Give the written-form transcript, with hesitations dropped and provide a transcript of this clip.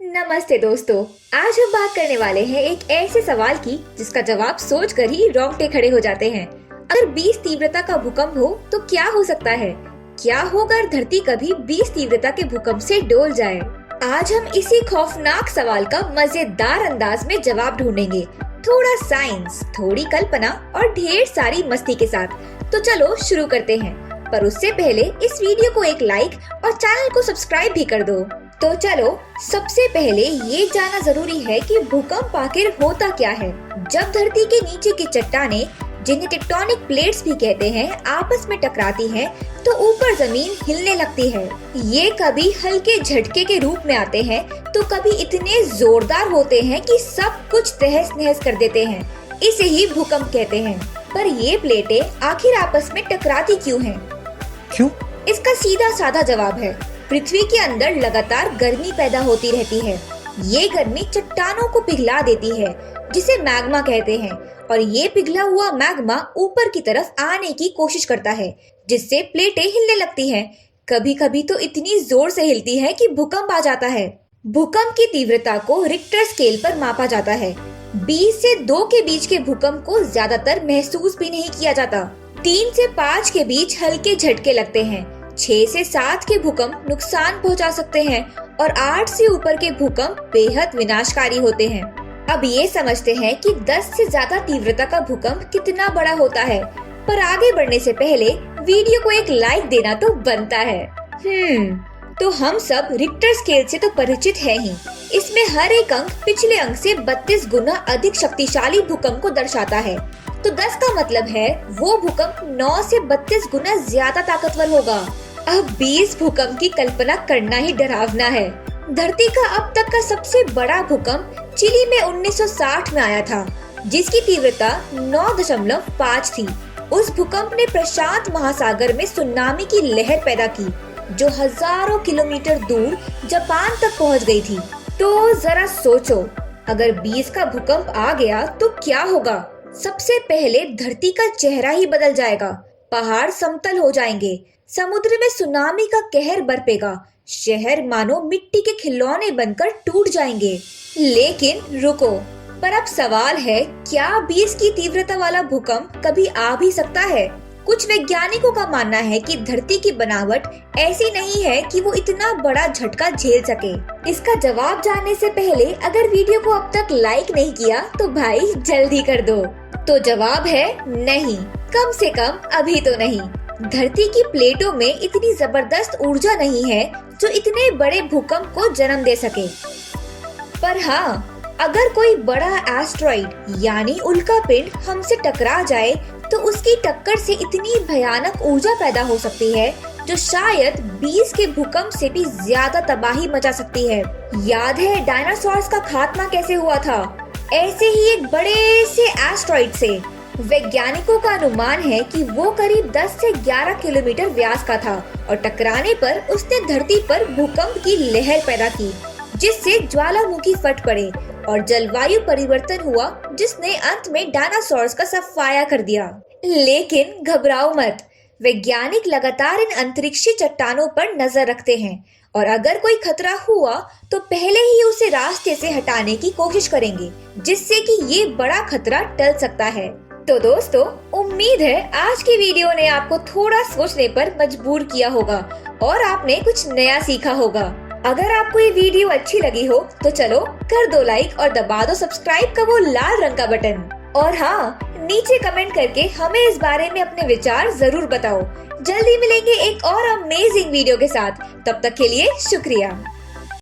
नमस्ते दोस्तों। आज हम बात करने वाले हैं एक ऐसे सवाल की जिसका जवाब सोचकर ही रोंगटे खड़े हो जाते हैं। अगर 20 तीव्रता का भूकंप हो तो क्या हो सकता है? क्या होगा अगर धरती कभी 20 तीव्रता के भूकंप से डोल जाए? आज हम इसी खौफनाक सवाल का मजेदार अंदाज में जवाब ढूंढेंगे, थोड़ा साइंस, थोड़ी कल्पना और ढेर सारी मस्ती के साथ। तो चलो शुरू करते हैं, पर उससे पहले इस वीडियो को एक लाइक और चैनल को सब्सक्राइब भी कर दो। तो चलो सबसे पहले ये जानना जरूरी है कि भूकंप आखिर होता क्या है। जब धरती के नीचे की चट्टानें, जिन्हें टेक्टोनिक प्लेट्स भी कहते हैं, आपस में टकराती हैं, तो ऊपर जमीन हिलने लगती है। ये कभी हल्के झटके के रूप में आते हैं तो कभी इतने जोरदार होते हैं कि सब कुछ तहस नहस कर देते हैं। इसे ही भूकंप कहते हैं। पर ये प्लेटें आखिर आपस में टकराती क्यों हैं? क्यों? इसका सीधा साधा जवाब है, पृथ्वी के अंदर लगातार गर्मी पैदा होती रहती है। ये गर्मी चट्टानों को पिघला देती है, जिसे मैग्मा कहते हैं, और ये पिघला हुआ मैग्मा ऊपर की तरफ आने की कोशिश करता है, जिससे प्लेटें हिलने लगती हैं। कभी कभी तो इतनी जोर से हिलती है कि भूकंप आ जाता है। भूकंप की तीव्रता को रिक्टर स्केल पर मापा जाता है। 20 से 2 के बीच के भूकंप को ज्यादातर महसूस भी नहीं किया जाता। 3 से 5 के बीच हल्के झटके लगते हैं। 6 से 7 के भूकंप नुकसान पहुंचा सकते हैं और 8 से ऊपर के भूकंप बेहद विनाशकारी होते हैं। अब ये समझते हैं कि 10 से ज्यादा तीव्रता का भूकंप कितना बड़ा होता है। पर आगे बढ़ने से पहले वीडियो को एक लाइक देना तो बनता है। तो हम सब रिक्टर स्केल से तो परिचित हैं ही। इसमें हर एक अंक पिछले अंक से 32 गुना अधिक शक्तिशाली भूकंप को दर्शाता है। तो 10 का मतलब है वो भूकंप 9 से 32 गुना ज्यादा ताकतवर होगा। अब 20 भूकंप की कल्पना करना ही डरावना है। धरती का अब तक का सबसे बड़ा भूकंप चिली में 1960 में आया था, जिसकी तीव्रता 9.5 थी। उस भूकंप ने प्रशांत महासागर में सुनामी की लहर पैदा की, जो हजारों किलोमीटर दूर जापान तक पहुंच गई थी। तो जरा सोचो, अगर 20 का भूकंप आ गया तो क्या होगा? सबसे पहले धरती का चेहरा ही बदल जाएगा। पहाड़ समतल हो जाएंगे, समुद्र में सुनामी का कहर बरपेगा, शहर मानो मिट्टी के खिलौने बनकर टूट जाएंगे। लेकिन रुको, पर अब सवाल है, क्या 20 की तीव्रता वाला भूकंप कभी आ भी सकता है? कुछ वैज्ञानिकों का मानना है कि धरती की बनावट ऐसी नहीं है कि वो इतना बड़ा झटका झेल सके। इसका जवाब जानने से पहले अगर वीडियो को अब तक लाइक नहीं किया तो भाई जल्दी कर दो। तो जवाब है नहीं, कम से कम अभी तो नहीं। धरती की प्लेटों में इतनी जबरदस्त ऊर्जा नहीं है जो इतने बड़े भूकंप को जन्म दे सके। पर हाँ, अगर कोई बड़ा एस्टेरॉइड यानी उल्कापिंड हमसे टकरा जाए तो उसकी टक्कर से इतनी भयानक ऊर्जा पैदा हो सकती है जो शायद 20 के भूकंप से भी ज्यादा तबाही मचा सकती है। याद है डायनासोर्स का खात्मा कैसे हुआ था? ऐसे ही एक बड़े से एस्टेरॉइड से। वैज्ञानिकों का अनुमान है कि वो करीब 10 से 11 किलोमीटर व्यास का था और टकराने पर उसने धरती पर भूकंप की लहर पैदा की, जिससे ज्वालामुखी फट पड़े और जलवायु परिवर्तन हुआ, जिसने अंत में डायनासोर्स का सफाया कर दिया। लेकिन घबराओ मत, वैज्ञानिक लगातार इन अंतरिक्षीय चट्टानों पर नजर रखते हैं और अगर कोई खतरा हुआ तो पहले ही उसे रास्ते से हटाने की कोशिश करेंगे, जिससे कि ये बड़ा खतरा टल सकता है। तो दोस्तों, उम्मीद है आज की वीडियो ने आपको थोड़ा सोचने पर मजबूर किया होगा और आपने कुछ नया सीखा होगा। अगर आपको ये वीडियो अच्छी लगी हो तो चलो कर दो लाइक और दबा दो सब्सक्राइब का वो लाल रंग का बटन। और हाँ, नीचे कमेंट करके हमें इस बारे में अपने विचार जरूर बताओ। जल्दी मिलेंगे एक और अमेजिंग वीडियो के साथ। तब तक के लिए शुक्रिया।